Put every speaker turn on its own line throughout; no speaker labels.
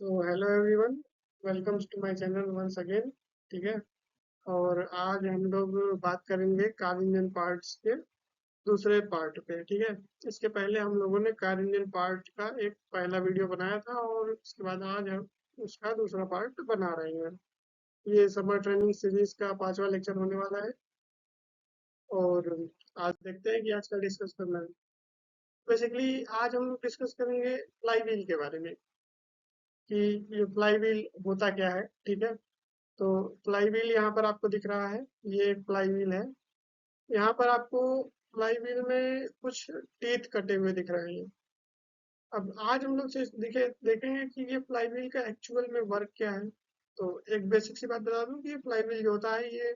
So hello everyone, welcomes to my channel once again. ठीक है। और आज हम लोग बात करेंगे कार इंजन पार्ट्स के दूसरे पार्ट पे। ठीक है। इसके पहले हम लोगों ने कार इंजन पार्ट का एक पहला वीडियो बनाया था और उसके बाद आज हम उसका दूसरा पार्ट बना रहे हैं। ये समर ट्रेनिंग सीरीज का 5वां लेक्चर होने वाला है। और आज देखते हैं कि आज का डिस्कस करना है। बेसिकली आज हम लोग डिस्कस करेंगे फ्लाई व्हील के बारे में कि ये फ्लाई व्हील होता क्या है। ठीक है। तो फ्लाई व्हील यहाँ पर आपको दिख रहा है। ये एक फ्लाई व्हील है। यहाँ पर आपको फ्लाई व्हील में कुछ टीथ कटे हुए दिख रहे हैं। अब आज हम लोग से देखेंगे कि ये फ्लाई व्हील का एक्चुअल में वर्क क्या है। तो एक बेसिक सी बात बता दूं कि ये फ्लाई व्हील जो होता है ये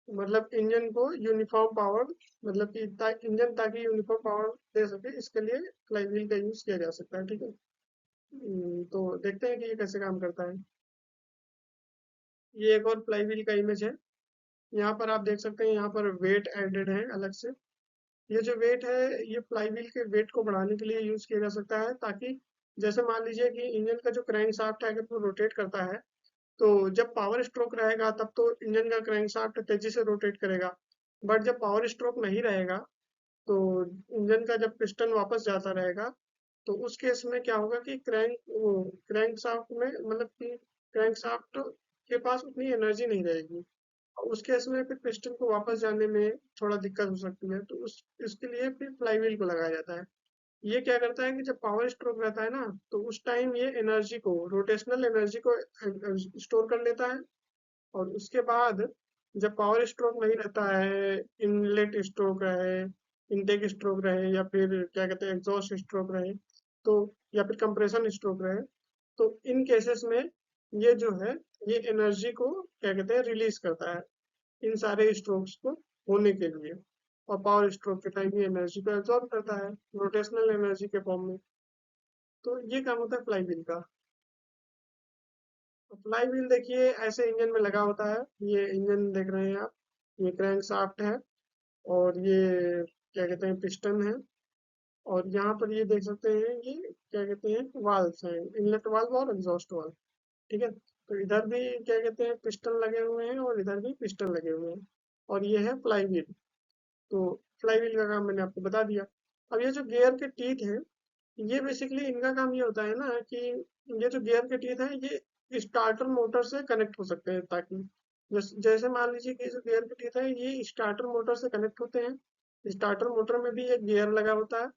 मतलब इंजन को यूनिफॉर्म पावर, मतलब कि इंजन ताकि यूनिफॉर्म पावर दे सके, इसके लिए फ्लाई व्हील का यूज किया जा सकता है। ठीक है। तो देखते हैं कि ये कैसे काम करता है। ये एक और फ्लाई व्हील का इमेज है। यहाँ पर आप देख सकते हैं, यहाँ पर वेट एडेड है अलग से। ये जो वेट है ये फ्लाई व्हील के वेट को बढ़ाने के लिए यूज किया जा सकता है, ताकि जैसे मान लीजिए कि इंजन का जो क्रैंक शाफ्ट है अगर वो रोटेट करता है, तो जब पावर स्ट्रोक रहेगा तब तो इंजन का क्रैंक शाफ्ट तेजी से रोटेट करेगा। बट जब पावर स्ट्रोक नहीं रहेगा तो इंजन का जब पिस्टन वापस जाता रहेगा, तो उस केस में क्या होगा कि क्रैंक शाफ्ट में, मतलब कि क्रैंक शाफ्ट के पास उतनी एनर्जी नहीं रहेगी। उस केस में फिर पिस्टन को वापस जाने में थोड़ा दिक्कत हो सकती है, तो उस इसके लिए फिर फ्लाई व्हील को लगाया जाता है। ये क्या करता है कि जब पावर स्ट्रोक रहता है ना, तो उस टाइम ये एनर्जी को, रोटेशनल एनर्जी को स्टोर कर लेता है। और उसके बाद जब पावर स्ट्रोक नहीं रहता है, इनलेट स्ट्रोक रहे, इनटेक स्ट्रोक रहे, या फिर क्या कहते हैं एग्जॉस्ट स्ट्रोक रहे, तो या फिर कंप्रेशन स्ट्रोक रहे, तो इन केसेस में ये जो है ये एनर्जी को क्या कहते हैं रिलीज करता है इन सारे स्ट्रोक्स को होने के लिए। और पावर स्ट्रोक के टाइम ये एनर्जी को एब्जॉर्ब करता है रोटेशनल एनर्जी के फॉर्म में। तो ये काम होता है फ्लाई व्हील का। फ्लाई व्हील देखिए ऐसे इंजन में लगा होता है। ये इंजन देख रहे हैं आप, ये क्रैंक शाफ्ट है और ये क्या कहते हैं पिस्टन है। और यहाँ पर ये देख सकते हैं ये क्या कहते हैं वाल्व्स हैं, इनलेट वाल्व और एग्जॉस्ट वाल्व। ठीक है। तो इधर भी क्या कहते हैं पिस्टन लगे हुए हैं और इधर भी पिस्टन लगे हुए हैं। और ये है फ्लाई व्हील। तो फ्लाई व्हील का काम मैंने आपको बता दिया। अब ये जो गियर के टीथ हैं, ये बेसिकली इनका काम ये होता है ना कि ये जो गियर के टीथ हैं ये स्टार्टर मोटर से कनेक्ट हो सकते हैं, ताकि जैसे मान लीजिए कि जो गियर के टीथ है ये स्टार्टर मोटर से कनेक्ट होते हैं। स्टार्टर मोटर में भी एक गियर लगा होता है।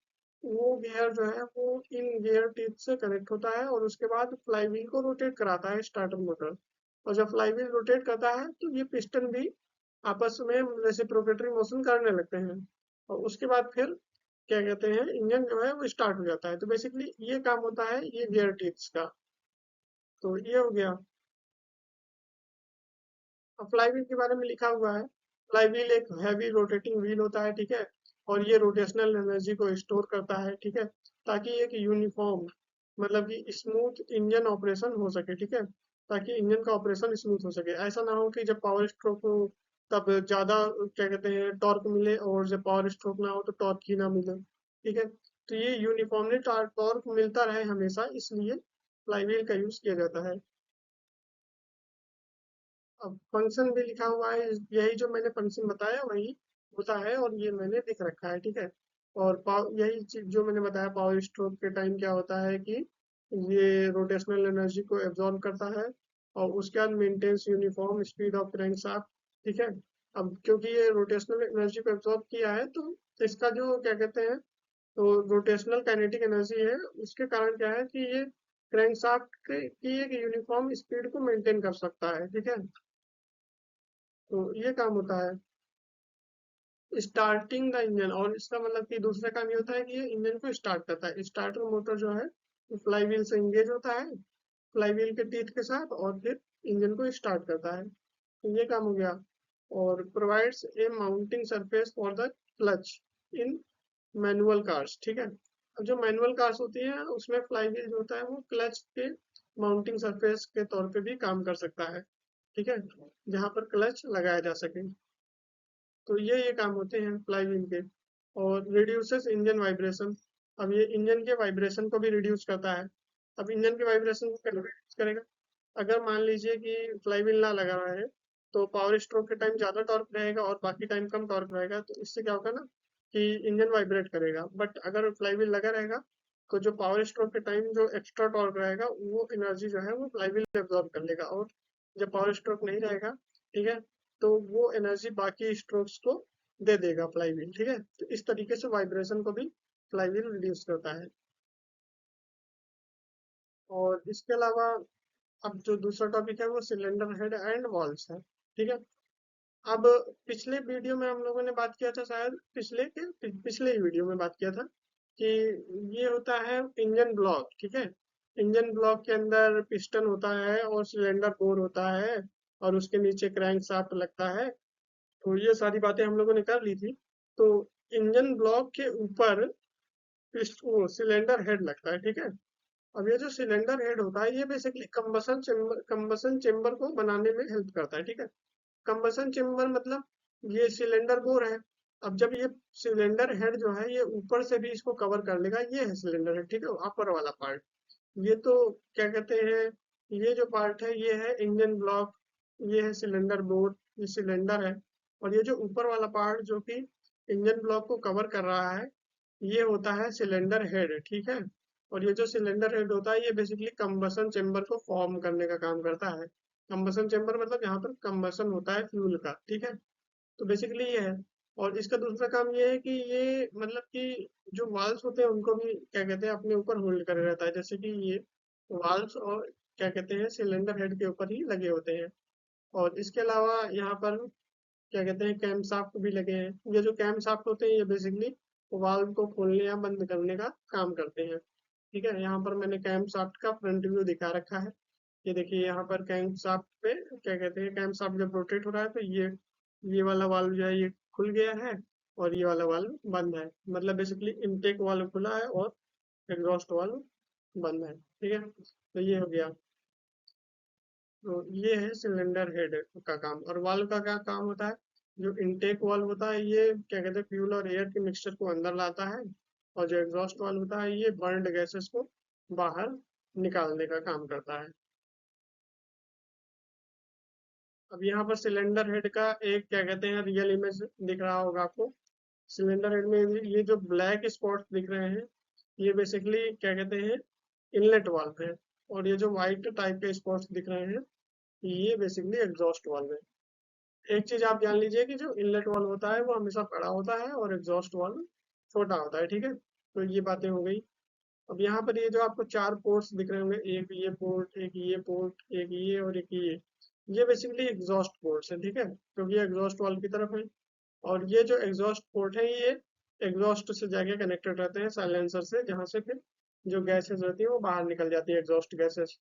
वो गियर जो है वो इन गियर टीथ से कनेक्ट होता है और उसके बाद फ्लाई व्हील को रोटेट कराता है स्टार्टर मोटर। और जब फ्लाई व्हील रोटेट करता है तो ये पिस्टन भी आपस में रेसिप्रोकेटरी मोशन करने लगते हैं। और उसके बाद फिर क्या कहते हैं इंजन जो है वो स्टार्ट हो जाता है। तो बेसिकली ये काम होता है ये गियर टिप्स का। तो ये हो गया। अब फ्लाई व्हील के बारे में लिखा हुआ है। फ्लाई व्हील एक हैवी रोटेटिंग व्हील होता है। ठीक है। और ये रोटेशनल एनर्जी को स्टोर करता है। ठीक है। ताकि एक यूनिफॉर्म, मतलब कि स्मूथ इंजन ऑपरेशन हो सके। ठीक है। ताकि इंजन का ऑपरेशन स्मूथ हो सके, ऐसा ना हो कि जब पावर स्ट्रोक हो तब ज्यादा क्या कहते हैं टॉर्क मिले, और जब पावर स्ट्रोक ना हो तो टॉर्क ही ना मिले। ठीक है। तो ये यूनिफॉर्मली टॉर्क मिलता रहे हमेशा, इसलिए फ्लाई व्हील का यूज किया जाता है। अब फंक्शन भी लिखा हुआ है, यही जो मैंने फंक्शन बताया वही होता है और ये मैंने लिख रखा है। ठीक है। और यही चीज जो मैंने बताया पावर स्ट्रोक के टाइम क्या होता है कि ये रोटेशनल एनर्जी को एब्जॉर्ब करता है और उसके बाद maintains uniform speed of crankshaft. ठीक है। अब क्योंकि ये रोटेशनल एनर्जी को एब्जॉर्ब किया है, तो इसका जो क्या कहते हैं, तो रोटेशनल काइनेटिक एनर्जी है, उसके कारण क्या है कि ये क्रैंकशाफ्ट की एक यूनिफॉर्म स्पीड को मेंटेन कर सकता है। ठीक है। तो ये काम होता है स्टार्टिंग द इंजन। और इसका मतलब कि दूसरा काम ये होता है कि ये इंजन को स्टार्ट करता है। स्टार्टर मोटर जो है फ्लाई व्हील से इंगेज होता है, फ्लाई व्हील के टीथ के साथ, और फिर इंजन को स्टार्ट करता है। तो ये काम हो गया। और provides a mounting surface for the clutch in manual cars. ठीक है। अब जो मैनुअल कार्स होती है उसमें फ्लाई व्हील जो होता है वो क्लच के माउंटिंग सरफेस के तौर पे भी काम कर सकता है। ठीक है। जहाँ पर क्लच लगाया जा सके। तो ये काम होते हैं फ्लाई व्हील के। और रिड्यूसेस इंजन वाइब्रेशन। अब ये इंजन के वाइब्रेशन को भी रिड्यूस करता है। अब इंजन के वाइब्रेशन को कैसे reduce करेगा? अगर मान लीजिए कि फ्लाईव्हील ना लगा रहा है तो पावर स्ट्रोक के टाइम ज्यादा टॉर्क रहेगा और बाकी टाइम कम टॉर्क रहेगा, तो इससे क्या होगा ना कि इंजन वाइब्रेट करेगा। बट अगर फ्लाईव्हील लगा रहेगा तो जो पावर स्ट्रोक के टाइम जो एक्स्ट्रा टॉर्क रहेगा वो एनर्जी जो है वो फ्लाईव्हील एब्जॉर्ब कर लेगा, और जब पावर स्ट्रोक नहीं रहेगा, ठीक है, तो वो एनर्जी बाकी स्ट्रोक्स को दे देगा फ्लाईव्हील। ठीक है, तो इस तरीके से वाइब्रेशन को भी फ्लाईव्हील रिड्यूस करता है। और इसके अलावा अब जो दूसरा टॉपिक है वो सिलेंडर हेड एंड वॉल्स है। ठीक है, अब पिछले वीडियो में हम लोगों ने बात किया था, शायद पिछले ही वीडियो में बात किया था कि ये होता है इंजन ब्लॉक। ठीक है, इंजन ब्लॉक के अंदर पिस्टन होता है और सिलेंडर बोर होता है और उसके नीचे क्रैंक शाफ्ट लगता है। तो ये सारी बातें हम लोगों ने कर ली थी। तो इंजन ब्लॉक के ऊपर वो सिलेंडर हेड लगता है। ठीक है, अब ये जो सिलेंडर हेड होता है ये बेसिकली कंबसन चेम्बर को बनाने में हेल्प करता है। ठीक है, कंबसन चेम्बर मतलब ये सिलेंडर बोर है। अब जब ये सिलेंडर हेड जो है ये ऊपर से भी इसको कवर कर लेगा, ये है सिलेंडर हेड। ठीक है, अपर वाला पार्ट। ये तो क्या कहते हैं, ये जो पार्ट है ये है इंजन ब्लॉक, ये है सिलेंडर बोर्ड, ये सिलेंडर है। और ये जो ऊपर वाला पार्ट जो कि इंजन ब्लॉक को कवर कर रहा है, ये होता है सिलेंडर हेड। ठीक है, और ये जो सिलेंडर हेड होता है ये बेसिकली कंबसन चेम्बर को फॉर्म करने का काम करता है। कंबसन चेम्बर मतलब यहाँ पर कंबसन होता है फ्यूल का। ठीक है, तो बेसिकली ये है। और इसका दूसरा काम ये है कि ये मतलब कि जो वाल्व्स होते हैं उनको भी क्या कहते हैं अपने ऊपर होल्ड करे रहता है, जैसे कि ये वाल्व्स और क्या कहते हैं सिलेंडर हेड के ऊपर ही लगे होते हैं। और इसके अलावा यहाँ पर क्या कहते हैं कैम शाफ्ट भी लगे हैं। ये जो कैम शाफ्ट होते हैं ये बेसिकली वाल्व को खोलने या बंद करने का काम करते हैं। ठीक है, यहाँ पर मैंने कैम शाफ्ट का फ्रंट व्यू दिखा रखा है। ये देखिए यहाँ पर कैम शाफ्ट पे क्या कहते हैं, कैम शाफ्ट जब रोटेट हो रहा है तो ये वाला वाल्व जो है ये खुल गया है और ये वाला वाल्व बंद है। मतलब बेसिकली इनटेक वाल्व खुला है और एग्जॉस्ट वाल्व बंद है। ठीक है, तो ये हो गया। तो ये है सिलेंडर हेड का काम। और वाल्व का क्या काम होता है, जो इनटेक वाल्व होता है ये क्या कहते हैं फ्यूल और एयर के मिक्सचर को अंदर लाता है, और जो एग्जॉस्ट वाल्व होता है ये बर्न्ड गैसेस को बाहर निकालने का काम करता है। अब यहाँ पर सिलेंडर हेड का एक क्या कहते हैं रियल इमेज दिख रहा होगा आपको। सिलेंडर हेड में ये जो ब्लैक स्पॉट्स दिख रहे हैं ये बेसिकली क्या कहते हैं इनलेट वाल्व है, और ये जो व्हाइट टाइप के स्पॉट्स दिख रहे हैं ये बेसिकली एग्जॉस्ट वाल्व है। एक चीज आप जान लीजिए कि जो इनलेट वाल्व होता है वो हमेशा बड़ा होता है और एग्जॉस्ट वाल्व छोटा होता है। ठीक है, तो ये बातें हो गई। अब यहाँ पर ये जो आपको चार पोर्ट्स दिख रहे होंगे, एक ये पोर्ट, एक ये पोर्ट, एक ये और एक ये बेसिकली एग्जॉस्ट पोर्ट्स है। ठीक है, क्योंकि ये एग्जॉस्ट वाल्व की तरफ है। और ये जो एग्जॉस्ट पोर्ट है ये एग्जॉस्ट से जाके कनेक्टेड रहते हैं साइलेंसर से, जहाँ से फिर जो गैसेस रहती है वो बाहर निकल जाती है एग्जॉस्ट गैसेस।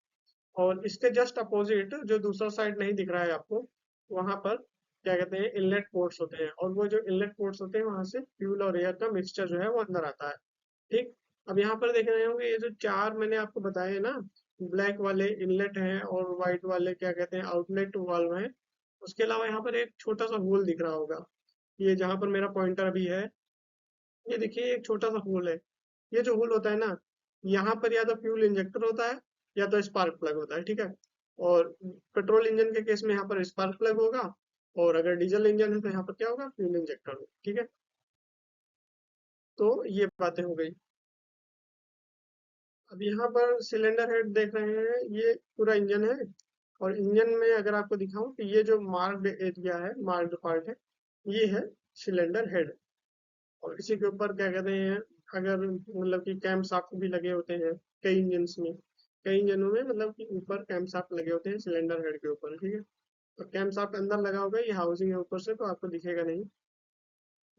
और इसके जस्ट अपोजिट जो दूसरा साइड नहीं दिख रहा है आपको, वहां पर क्या कहते हैं इनलेट पोर्ट्स होते हैं, और वो जो इनलेट पोर्ट्स होते हैं वहां से फ्यूल और एयर का मिक्सचर जो है वो अंदर आता है। ठीक, अब यहाँ पर देख रहे होंगे ये जो चार मैंने आपको बताए हैं ना, ब्लैक वाले इनलेट हैं और व्हाइट वाले क्या कहते हैं आउटलेट वाल्व हैं। उसके अलावा यहाँ पर एक छोटा सा होल दिख रहा होगा, ये जहाँ पर मेरा पॉइंटर अभी है, ये देखिए एक छोटा सा होल है। ये जो होल होता है ना, यहाँ पर या तो फ्यूल इंजेक्टर होता है या तो स्पार्क प्लग होता है। ठीक है, और पेट्रोल इंजन के केस में यहाँ पर स्पार्क प्लग होगा, और अगर डीजल इंजन है तो यहाँ पर क्या होगा फ्यूल इंजेक्टर होगा। ठीक है, तो ये बातें हो गई। अब यहाँ पर सिलेंडर हेड देख रहे हैं, ये पूरा इंजन है। और इंजन में अगर आपको दिखाऊं तो ये जो मार्क्ड एरिया है, मार्क्ड पार्ट है, ये है सिलेंडर हेड। और इसी के ऊपर क्या कहते हैं, अगर मतलब कि कैम शाफ्ट भी लगे होते हैं कई इंजन्स में, कई इंजनों में मतलब कि ऊपर कैम शाफ्ट लगे होते हैं सिलेंडर हेड के ऊपर। ठीक है, तो कैम शाफ्ट अंदर लगा होगा, ये हाउसिंग है ऊपर से तो आपको दिखेगा नहीं।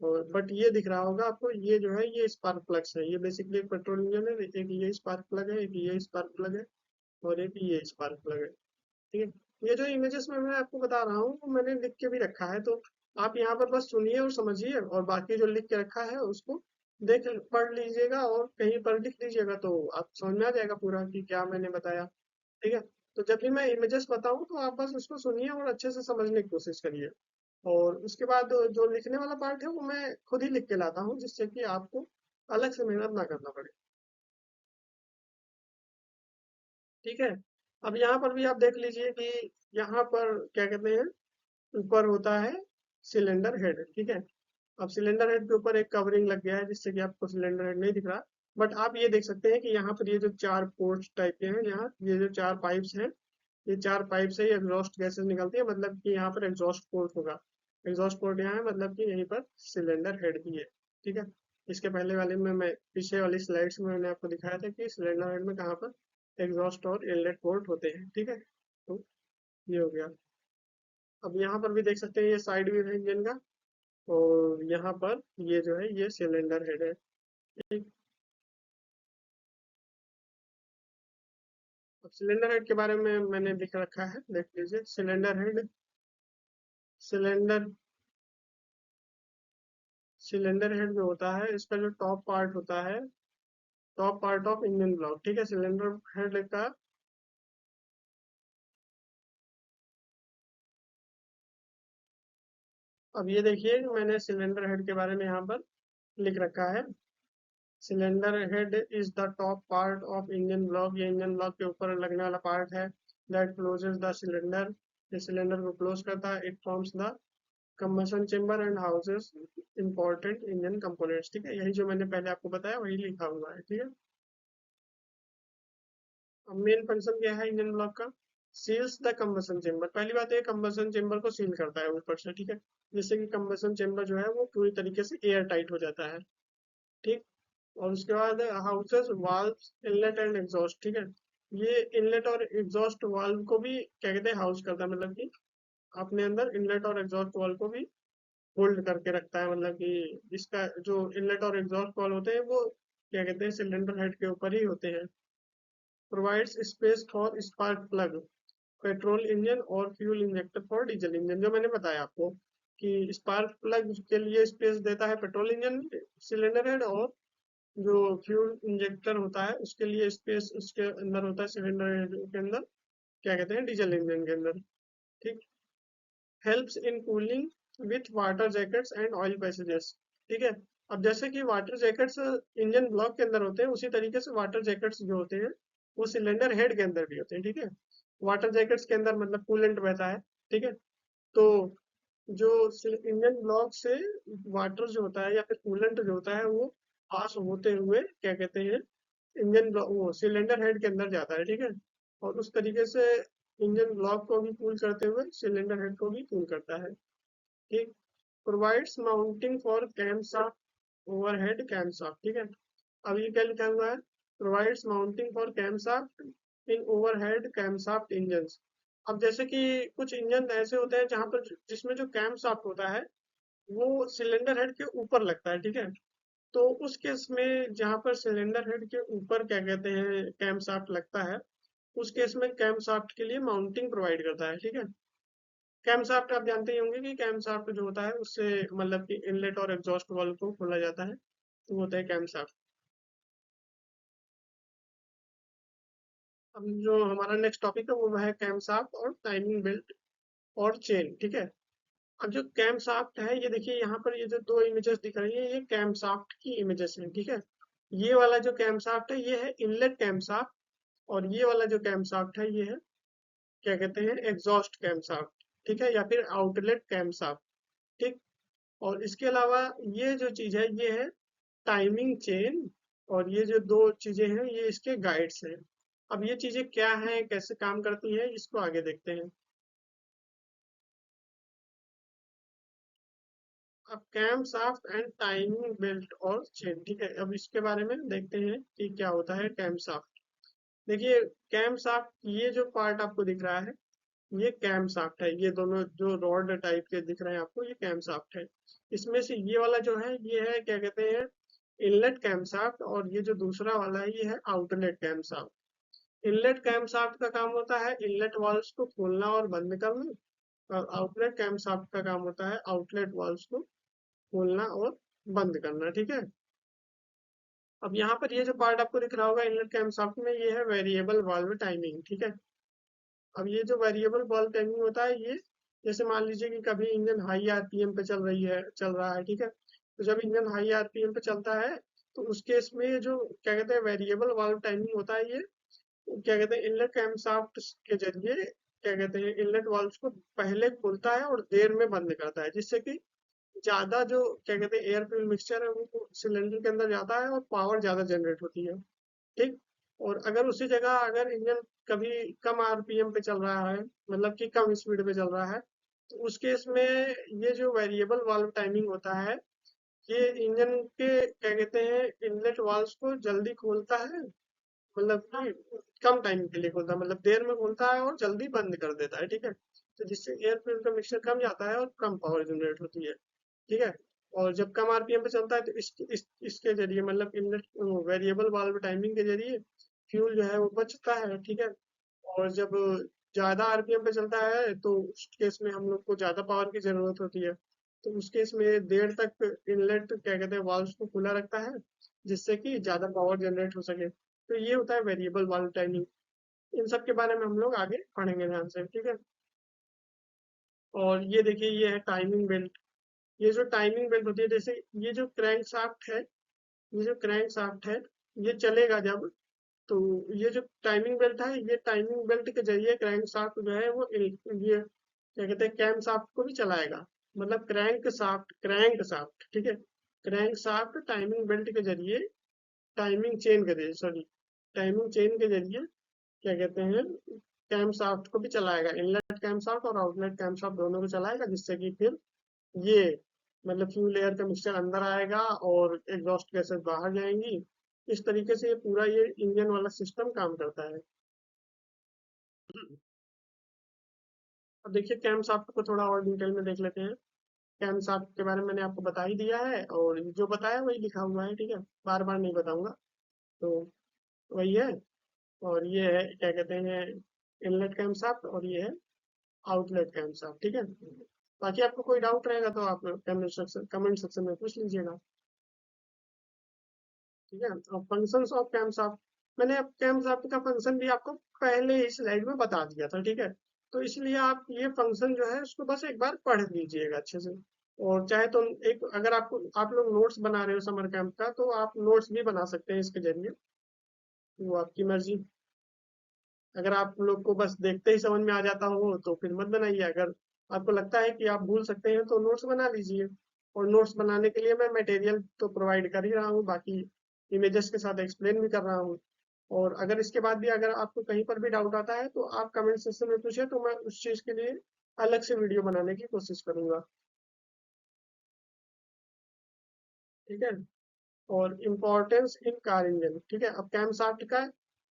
और बट ये दिख रहा होगा आपको, ये जो है ये स्पार्क प्लग्स है। ये बेसिकली एक पेट्रोल इंजन है, एक ये स्पार्क प्लग है, एक ये स्पार्क प्लग है, और एक ये स्पार्क प्लग है। ठीक है, ये जो इमेजेस में मैं आपको बता रहा हूँ वो मैंने लिख के भी रखा है, तो आप यहाँ पर बस सुनिए और समझिए, और बाकी जो लिख के रखा है उसको देख पढ़ लीजिएगा और कहीं पर लिख लीजिएगा, तो आप समझ में आ जाएगा पूरा कि क्या मैंने बताया। ठीक है, तो जब भी मैं इमेजेस बताऊँ तो आप बस उसको सुनिए और अच्छे से समझने की कोशिश करिए। और उसके बाद जो लिखने वाला पार्ट है वो मैं खुद ही लिख के लाता हूँ, जिससे कि आपको अलग से मेहनत ना करना पड़े। ठीक है। अब यहाँ पर भी आप देख लीजिए कि यहाँ पर क्या कहते हैं, ऊपर होता है सिलेंडर हेड, ठीक है। अब सिलेंडर हेड के ऊपर एक कवरिंग लग गया है जिससे कि आपको सिलेंडर हेड नहीं दिख रहा, बट आप ये देख सकते हैं कि यहाँ पर ये जो चार पोर्ट्स टाइप के हैं, यहाँ ये जो चार पाइप्स हैं, ये चार पाइप से ही एग्जॉस्ट गैसेस निकलती है, मतलब कि यहाँ पर एग्जॉस्ट पोर्ट होगा। एग्जॉस्ट पोर्ट यहाँ है, मतलब कि यहीं पर सिलेंडर हेड भी है, ठीक है। इसके पहले वाले में मैं पीछे वाली स्लाइड्स में मैंने आपको दिखाया था कि सिलेंडर हेड में कहाँ पर एग्जॉस्ट और इनलेट पोर्ट होते हैं, ठीक है। तो ये हो गया। अब यहाँ पर भी देख सकते हैं ये साइड व्यू है इंजन का, और यहाँ पर ये जो है ये सिलेंडर हेड है, ठीक। अब सिलेंडर हेड के बारे में मैंने लिख रखा है, देख लीजिए। सिलेंडर सिलेंडर हेड जो होता है, इसका जो टॉप पार्ट होता है, top part of engine block, ठीक है। सिलेंडर हेड का अब ये देखिए मैंने सिलेंडर हेड के बारे में यहाँ पर लिख रखा है। Cylinder head is the top part of engine block, ये इंजन ब्लॉक के ऊपर लगने वाला पार्ट है। दैट क्लोजेस द सिलेंडर, ये सिलेंडर को क्लोज करता है। It forms the combustion chamber and houses important engine components, ठीक है। यही जो मैंने पहले आपको बताया वही लिखा हुआ है, ठीक है। अब मेन फंक्शन क्या है इंजन ब्लॉक का? Seals the combustion chamber. पहली बात है कंबशन चेम्बर को सील करता है ऊपर से, ठीक है। जिससे कि कंबशन चेम्बर जो है वो पूरी तरीके से एयर टाइट हो जाता है, ठीक। और उसके बाद houses valve inlet and exhaust, ठीक है। ये इनलेट और एग्जॉस्ट वाल्व को भी क्या कहते हैं, हाउस करता है, मतलब कि अपने अंदर इनलेट और एग्जॉस्ट वाल्व को भी होल्ड करके रखता है। मतलब कि इसका जो इनलेट और एग्जॉस्ट वाल्व होते हैं वो क्या कहते हैं सिलेंडर हेड के ऊपर ही होते हैं। Provides space for spark plug, petrol engine और fuel injector for diesel engine, जो मैंने बताया आपको कि स्पार्क प्लग के लिए स्पेस देता है पेट्रोल इंजन सिलेंडर हेड, और जो फ्यूल इंजेक्टर होता है उसके लिए स्पेस उसके अंदर होता है सिलेंडर हेड के अंदर, क्या कहते हैं, डीजल इंजन के अंदर, ठीक। Helps in cooling with water jackets and oil passages, ठीक है। अब जैसे कि वाटर जैकेट्स इंजन ब्लॉक के अंदर होते हैं, उसी तरीके से वाटर जैकेट्स जो होते हैं वो सिलेंडर हेड के अंदर भी होते हैं, ठीक है। वाटर जैकेट्स के अंदर मतलब कूलेंट बहता है, ठीक है। तो जो इंजन ब्लॉक से वाटर जो होता है या फिर कूलेंट जो होता है वो पास होते हुए क्या कहते हैं इंजन ब्लॉक वो सिलेंडर हेड के अंदर जाता है, ठीक है। और उस तरीके से इंजन ब्लॉक को भी कूल करते हुए सिलेंडर हेड को भी कूल करता है, ठीक। Provides mounting for camshaft, overhead camshaft, ठीक है। अब ये क्या लिखा हुआ है? Provides mounting for camshaft in overhead camshaft engine. अब जैसे कि कुछ इंजन ऐसे होते हैं जहां पर जिसमें जो कैम शाफ्ट होता है वो सिलेंडर हेड के ऊपर लगता है, ठीक है। तो उस केस में जहां पर सिलेंडर हेड के ऊपर क्या कहते हैं कैम शाफ्ट लगता है, उस केस में कैम शाफ्ट के लिए माउंटिंग प्रोवाइड करता है, ठीक है। कैम शाफ्ट आप जानते ही होंगे कि कैम शाफ्ट जो होता है उससे मतलब कि इनलेट और एग्जॉस्ट वाल्व को खोला जाता है, तो वो होता है कैम शाफ्ट। अब जो हमारा नेक्स्ट टॉपिक है वो है कैम शाफ्ट और टाइमिंग बेल्ट और चेन, ठीक है। अब जो कैम शाफ्ट है ये देखिए यहाँ पर ये जो दो इमेजेस दिख रही है ये कैम शाफ्ट की इमेजेस हैं, ठीक है। ये वाला जो कैम शाफ्ट है ये है इनलेट कैम शाफ्ट, और ये वाला जो कैम शाफ्ट है ये है क्या कहते हैं एग्जॉस्ट कैम शाफ्ट, ठीक है, या फिर आउटलेट कैम शाफ्ट, ठीक। और इसके अलावा ये जो चीज है ये है टाइमिंग चेन, और ये जो दो चीजें हैं ये इसके गाइड्स हैं। अब ये चीजें क्या हैं, कैसे काम करती हैं, इसको आगे देखते हैं। अब camshaft and timing belt और चेन, ठीक है। अब इसके बारे में देखते हैं कि क्या होता है कैम शाफ्ट। देखिए कैम शाफ्ट ये जो पार्ट आपको दिख रहा है ये कैम शाफ्ट है, ये दोनों जो रॉड टाइप के दिख रहे हैं आपको ये कैम शाफ्ट है। इसमें से ये वाला जो है ये है क्या कहते हैं इनलेट कैम शाफ्ट, और ये जो दूसरा वाला है ये है outlet camshaft. Inlet camshaft का काम होता है इनलेट वाल्व्स को खोलना और बंद करना, और आउटलेट कैम शाफ्ट का काम होता है आउटलेट वाल्व्स को खोलना और बंद करना, ठीक है। अब यहाँ पर ये जो पार्ट आपको दिख रहा होगा इनलेट कैम शाफ्ट में ये है वेरिएबल वाल्व टाइमिंग, ठीक है। अब ये जो वेरिएबल वाल्व टाइमिंग होता है ये जैसे मान लीजिए कि कभी इंजन हाई आरपीएम पे चल रहा है, ठीक है। तो जब इंजन हाई आरपीएम पे चलता है तो उस केस में ये जो क्या कहते हैं वेरिएबल वाल्व टाइमिंग होता है ये क्या कहते हैं, इनलेट कैम शाफ्ट के जरिए क्या कहते हैं इनलेट वाल्व को पहले खोलता है और देर में बंद करता है, जिससे कि ज्यादा जो क्या कहते हैं एयर फ्यूल मिक्सचर है वो सिलेंडर के अंदर जाता है और पावर ज्यादा जनरेट होती है। ठीक। और अगर उसी जगह अगर इंजन कभी कम आरपीएम पे चल रहा है, मतलब कि कम स्पीड पे चल रहा है, तो उस केस में ये जो वेरिएबल वाल्व टाइमिंग होता है, ये इंजन के क्या कहते हैं इनलेट वाल्व्स को जल्दी खोलता है, मतलब कि कम टाइम के लिए खोलता है, मतलब देर में खोलता है और जल्दी बंद कर देता है। ठीक है, तो जिससे एयर फ्यूल का मिक्सचर कम जाता है और कम पावर जनरेट होती है। ठीक है। और जब कम आरपीएम पे चलता है तो इसके जरिए मतलब इनलेट वेरिएबल वाल्व टाइमिंग के जरिए फ्यूल जो है वो बचता है। ठीक है। और जब ज्यादा आरपीएम पे चलता है तो उस केस में हम लोग को ज्यादा पावर की जरूरत होती है, तो उस केस में देर तक इनलेट क्या कहते हैं वाल्व को खुला रखता है, जिससे कि ज्यादा पावर जनरेट हो सके। तो ये होता है वेरिएबल वाल्व टाइमिंग। इन सब के बारे में हम लोग आगे पढ़ेंगे ध्यान से। ठीक है। और ये देखिए ये है टाइमिंग बेल्ट। ये जो टाइमिंग बेल्ट होती है, जैसे ये जो क्रैंक शाफ्ट है, ये जो क्रैंक शाफ्ट है, ये चलेगा जब, तो ये जो टाइमिंग बेल्ट है, ये टाइमिंग बेल्ट के जरिए क्रैंक शाफ्ट जो है वो ये क्या कहते हैं कैम शाफ्ट को भी चलाएगा। मतलब क्रैंक शाफ्ट, ठीक है, क्रैंक शाफ्ट टाइमिंग बेल्ट के जरिए, टाइमिंग चेन के जरिए, सॉरी, टाइमिंग चेन के जरिए क्या कहते हैं कैम शाफ्ट को भी चलाएगा, इनलेट कैम शाफ्ट और आउटलेट कैम शाफ्ट दोनों को चलाएगा, जिससे कि फिर ये मतलब फ्यूल एयर का मिक्सचर अंदर आएगा और एग्जॉस्ट गैसेस बाहर जाएंगी। इस तरीके से ये पूरा ये इंजन वाला सिस्टम काम करता है। अब देखिए कैम शाफ्ट को थोड़ा और डिटेल में देख लेते हैं। कैम शाफ्ट के बारे में मैंने आपको बता ही दिया है, और जो बताया वही लिखा हुआ है। ठीक है, बार बार नहीं बताऊंगा। तो वही है। और ये है क्या कहते हैं इनलेट कैम शाफ्ट, और ये है आउटलेट कैम शाफ्ट। ठीक है। बाकी आपको कोई डाउट रहेगा तो आप कमेंट सेक्शन में पूछ लीजिएगा। ठीक है। और फंक्शंस ऑफ कैमशाफ्ट, मैंने अब कैमशाफ्ट का फंक्शन भी आपको पहले ही स्लाइड में बता दिया था। ठीक है, तो इसलिए आप ये फंक्शन जो है उसको बस एक बार पढ़ लीजिएगा अच्छे से। और चाहे तो एक अगर आपको आप लोग नोट्स बना रहे हो समर कैंप का, तो आप नोट्स भी बना सकते हैं इसके जरिए, वो आपकी मर्जी। अगर आप लोग को बस देखते ही समझ में आ जाता हो तो फिर मत बनाइए। अगर आपको लगता है कि आप भूल सकते हैं तो नोट्स बना लीजिए। और नोट्स बनाने के लिए मैं मटेरियल तो प्रोवाइड कर ही रहा हूँ, बाकी इमेजेस के साथ एक्सप्लेन भी कर रहा हूँ। और अगर इसके बाद भी अगर आपको कहीं पर भी डाउट आता है तो आप कमेंट सेक्शन में पूछे, तो मैं उस चीज़ के लिए अलग से वीडियो बनाने की कोशिश करूंगा। ठीक है। और इम्पोर्टेंस इन कार इंजन। ठीक है, अब कैमशाफ्ट का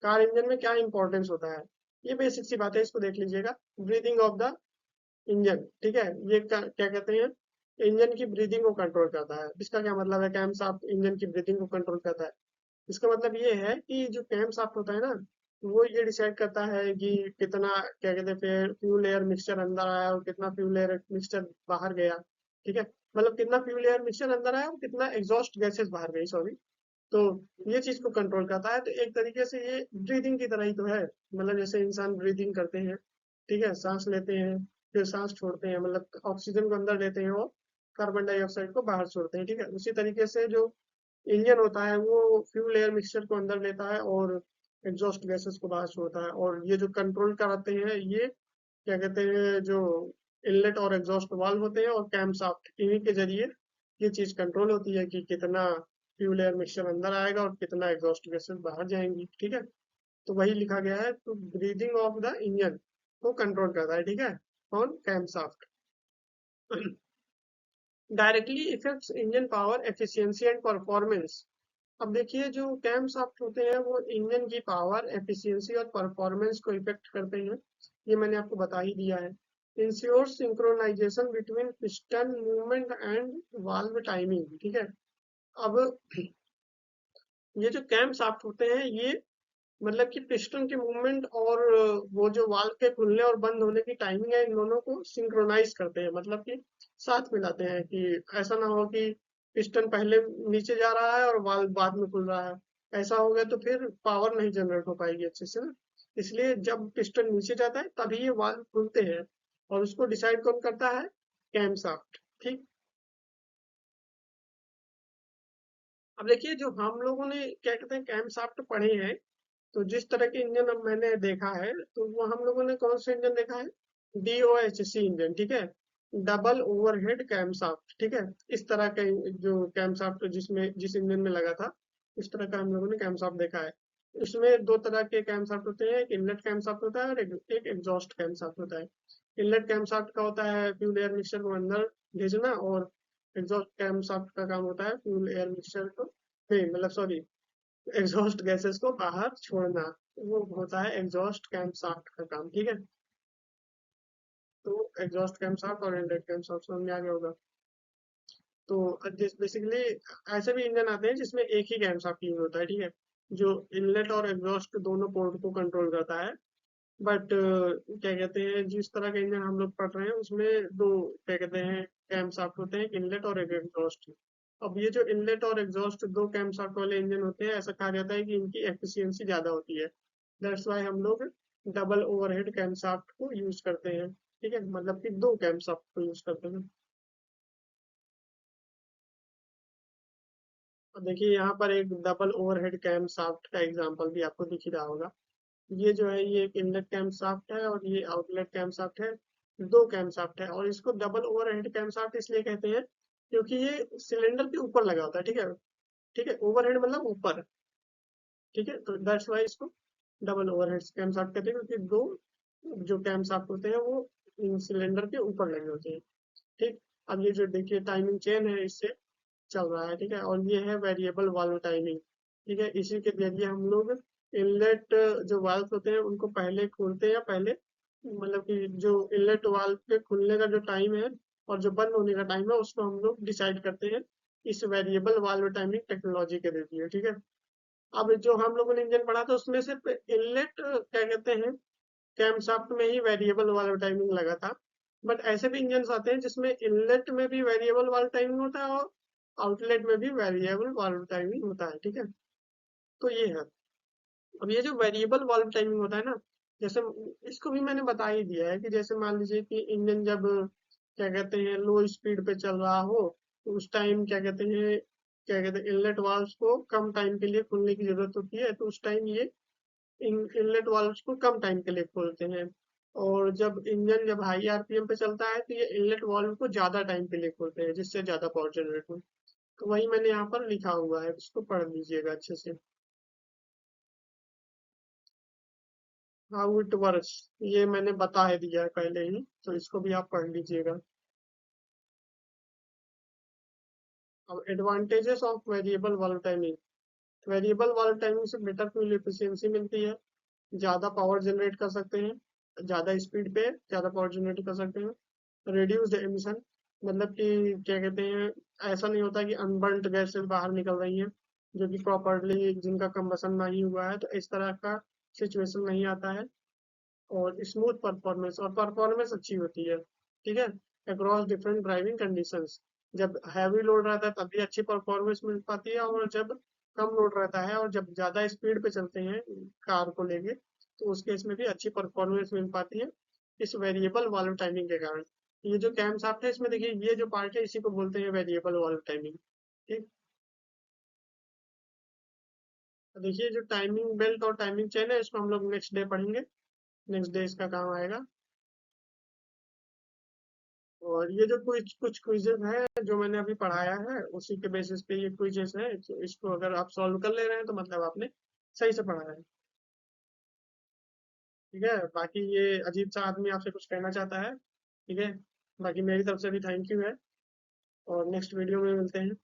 कार इंजन में क्या इंपॉर्टेंस होता है, ये बेसिक सी बात है, इसको देख लीजिएगा। Breathing of the engine. ठीक है, ये क्या कहते हैं इंजन की ब्रीदिंग को कंट्रोल करता है। इसका क्या मतलब है कैम शाफ्ट इंजन की ब्रीदिंग को कंट्रोल करता है? इसका मतलब ये है कि जो कैम शाफ्ट होता है ना, वो ये डिसाइड करता है कि कितना क्या कहते हैं फ्यूल एयर मिक्सचर अंदर आया और कितना फ्यूल एयर मिक्सचर बाहर गया। ठीक है, मतलब कितना फ्यूल एयर मिक्सचर अंदर आया और कितना एग्जॉस्ट गैसेस बाहर गई, सॉरी। तो ये चीज को कंट्रोल करता है। तो एक तरीके से ये ब्रीदिंग की तरह ही तो है, मतलब जैसे इंसान ब्रीदिंग करते हैं, ठीक है, सांस लेते हैं फिर सांस छोड़ते हैं, मतलब ऑक्सीजन को अंदर लेते हैं और कार्बन डाइऑक्साइड को बाहर छोड़ते हैं। ठीक है, उसी तरीके से जो इंजन होता है वो फ्यूल एयर मिक्सचर को अंदर लेता है और एग्जॉस्ट गैसेस को बाहर छोड़ता है। और ये जो कंट्रोल कराते हैं ये क्या कहते हैं जो इनलेट और एग्जॉस्ट वाल्व होते हैं और कैम शाफ्ट, इन्हीं के जरिए ये चीज कंट्रोल होती है कि कितना फ्यूल एयर मिक्सचर अंदर आएगा और कितना एग्जॉस्ट गैसेस बाहर जाएंगी। ठीक है, तो वही लिखा गया है, तो ब्रीदिंग ऑफ द इंजन को कंट्रोल करता है। ठीक है, on camshaft directly effects engine power efficiency and performance. अब देखिए जो कैम शाफ्ट होते हैं वो इंजन की पावर एफिशिएंसी और परफॉर्मेंस को इफेक्ट करते हैं, ये मैंने आपको बता ही दिया है। Ensure synchronization between piston movement and valve timing. ठीक है, अब ये जो कैम शाफ्ट होते हैं ये मतलब कि पिस्टन की मूवमेंट और वो जो वाल्व के खुलने और बंद होने की टाइमिंग है, इन दोनों को सिंक्रोनाइज करते हैं, मतलब कि साथ मिलाते हैं कि ऐसा ना हो कि पिस्टन पहले नीचे जा रहा है और वाल्व बाद में खुल रहा है। ऐसा हो गया तो फिर पावर नहीं जनरेट हो पाएगी अच्छे से ना। इसलिए जब पिस्टन नीचे जाता है तभी ये वाल्व खुलते हैं, और उसको डिसाइड कौन करता है, कैम शाफ्ट। ठीक। अब देखिए जो हम लोगों ने क्या कहते हैं कैम शाफ्ट पढ़े हैं, तो जिस तरह के इंजन अब मैंने देखा है, तो वो हम लोगों ने कौन सा इंजन देखा है, DOHC इंजन, ठीक है, डबल ओवरहेड कैमशाफ्ट, ठीक है। इस तरह का जो कैमशाफ्ट जिसमें जिस इंजन में लगा था, इस तरह का हम लोगों ने कैमशाफ्ट देखा है। इसमें दो तरह के कैमशाफ्ट होते हैं, एक इनलेट कैमशाफ्ट होता है और एक एग्जॉस्ट कैमशाफ्ट होता है। इनलेट कैमशाफ्ट का होता है फ्यूल एयर मिक्सचर को अंदर भेजना, और एग्जॉस्ट कैमशाफ्ट का काम होता है फ्यूल एयर मिक्सचर को, नहीं मतलब सॉरी, एग्जॉस्ट गैसेस को बाहर छोड़ना। वो होता है एग्जॉस्ट कैमशाफ्ट का काम, ठीक है। तो एग्जॉस्ट कैमशाफ्ट और इनलेट कैमशाफ्ट समझ में आ गया होगा। तो बेसिकली ऐसे भी इंजन आते हैं जिसमें एक ही कैमशाफ्ट यूज होता है, ठीक है, जो इनलेट और एग्जॉस्ट दोनों पोर्ट को कंट्रोल करता है। बट क्या कहते हैं, जिस तरह का इंजन हम लोग पढ़ रहे हैं उसमें दो क्या कहते हैं कैमशाफ्ट होते हैं, एक इनलेट और एक एग्जॉस्ट। अब ये जो इनलेट और एग्जॉस्ट दो कैमशाफ्ट वाले इंजन होते हैं, ऐसा कहा जाता है कि इनकी एफिशिएंसी ज्यादा होती है। दैट्स वाई हम लोग डबल ओवरहेड कैमशाफ्ट को यूज करते हैं, ठीक है, मतलब कि दो कैमशाफ्ट को यूज करते हैं। और देखिए यहाँ पर एक डबल ओवरहेड कैमशाफ्ट का एग्जांपल भी आपको दिख ही रहा होगा। ये जो है ये एक इनलेट कैमशाफ्ट है और ये आउटलेट कैमशाफ्ट है। दो कैमशाफ्ट है, और इसको डबल ओवरहेड कैमशाफ्ट इसलिए कहते हैं क्योंकि ये सिलेंडर के ऊपर लगा होता है, ठीक है। ठीक है, ओवरहेड मतलब ऊपर, ठीक है, तो दैट्स वाई इसको डबल ओवरहेड कैमशाफ्ट कहते हैं, क्योंकि दो जो कैमशाफ्ट होते हैं वो सिलेंडर के ऊपर लगे होते हैं, ठीक। अब ये जो देखिए टाइमिंग चेन है, इससे चल रहा है, ठीक है, और ये है वेरिएबल वाल्व टाइमिंग, ठीक है। इसी के जरिए हम लोग इनलेट जो वाल्व होते हैं उनको पहले खोलते हैं, या पहले मतलब कि जो इनलेट वाल्व के खुलने का जो टाइम है और जो बंद होने का टाइम है उसको हम लोग डिसाइड करते हैं इस वेरिएबल वाल्व टाइमिंग टेक्नोलॉजी के जरिए, ठीक है। अब जो हम लोगों ने इंजन पढ़ा था उसमें सिर्फ इनलेट क्या कहते हैं कैमशाफ्ट में ही वेरिएबल वाल्व टाइमिंग लगा था। बट ऐसे भी इंजन आते हैं जिसमें इनलेट में भी वेरिएबल वाल्व टाइमिंग होता है और आउटलेट में भी वेरिएबल वाल्व टाइमिंग होता है, ठीक है। तो ये है। अब ये जो वेरिएबल वाल्व टाइमिंग होता है ना, जैसे इसको भी मैंने बता ही दिया है कि जैसे मान लीजिए कि इंजन जब क्या कहते हैं लो स्पीड पे चल रहा हो, तो उस टाइम क्या कहते हैं इनलेट वाल्व्स को कम टाइम के लिए खोलने की जरूरत होती है, तो उस टाइम ये इनलेट वाल्व्स को कम टाइम के लिए खोलते हैं। और जब हाई आरपीएम पे चलता है तो ये इनलेट वाल्व को ज्यादा टाइम के लिए खोलते हैं, जिससे ज्यादा पावर जनरेट हो। तो वही मैंने यहाँ पर लिखा हुआ है, इसको पढ़ लीजिएगा अच्छे से। हाउ इट वर्क्स ये मैंने बता ही दिया है पहले ही, तो इसको भी आप पढ़ लीजिएगा। अब advantages of variable valve timing. Variable valve timing से बेटर फ्यूल एफिशिएंसी मिलती है, ज़्यादा पावर जनरेट कर सकते हैं, ज़्यादा स्पीड पे ज़्यादा पावर जनरेट कर सकते हैं। रिड्यूस एमिशन, मतलब कि क्या कहते हैं ऐसा नहीं होता कि अनबर्न्ट गैसेस बाहर निकल रही हैं जो कि प्रॉपरली जिनका कंबसन नहीं हुआ है, तो इस तरह का सिचुएशन नहीं आता है। और स्मूथ परफॉर्मेंस, और परफॉर्मेंस अच्छी होती है, ठीक है, अक्रॉस डिफरेंट ड्राइविंग कंडीशंस। जब हैवी लोड रहता है तब भी अच्छी परफॉर्मेंस मिल पाती है, और जब कम लोड रहता है और जब ज़्यादा स्पीड पे चलते हैं कार को लेके, तो उस केस में भी अच्छी परफॉर्मेंस मिल पाती है इस वेरिएबल वाल्व टाइमिंग के कारण। ये जो कैम शाफ्ट है इसमें देखिए ये जो पार्ट है इसी को बोलते हैं वेरिएबल वाल्व टाइमिंग, ठीक। तो देखिए जो टाइमिंग बेल्ट और टाइमिंग चेन है इसको हम लोग नेक्स्ट डे पढ़ेंगे, नेक्स्ट डे इसका काम आएगा। और ये जो कुछ कुछ क्विजेज हैं जो मैंने अभी पढ़ाया है उसी के बेसिस पे ये क्विजेज है, तो इसको अगर आप सॉल्व कर ले रहे हैं तो मतलब आपने सही से पढ़ा है, ठीक है। बाकी ये अजीब सा आदमी आपसे कुछ कहना चाहता है, ठीक है। बाकी मेरी तरफ से भी थैंक यू है, और नेक्स्ट वीडियो में मिलते हैं।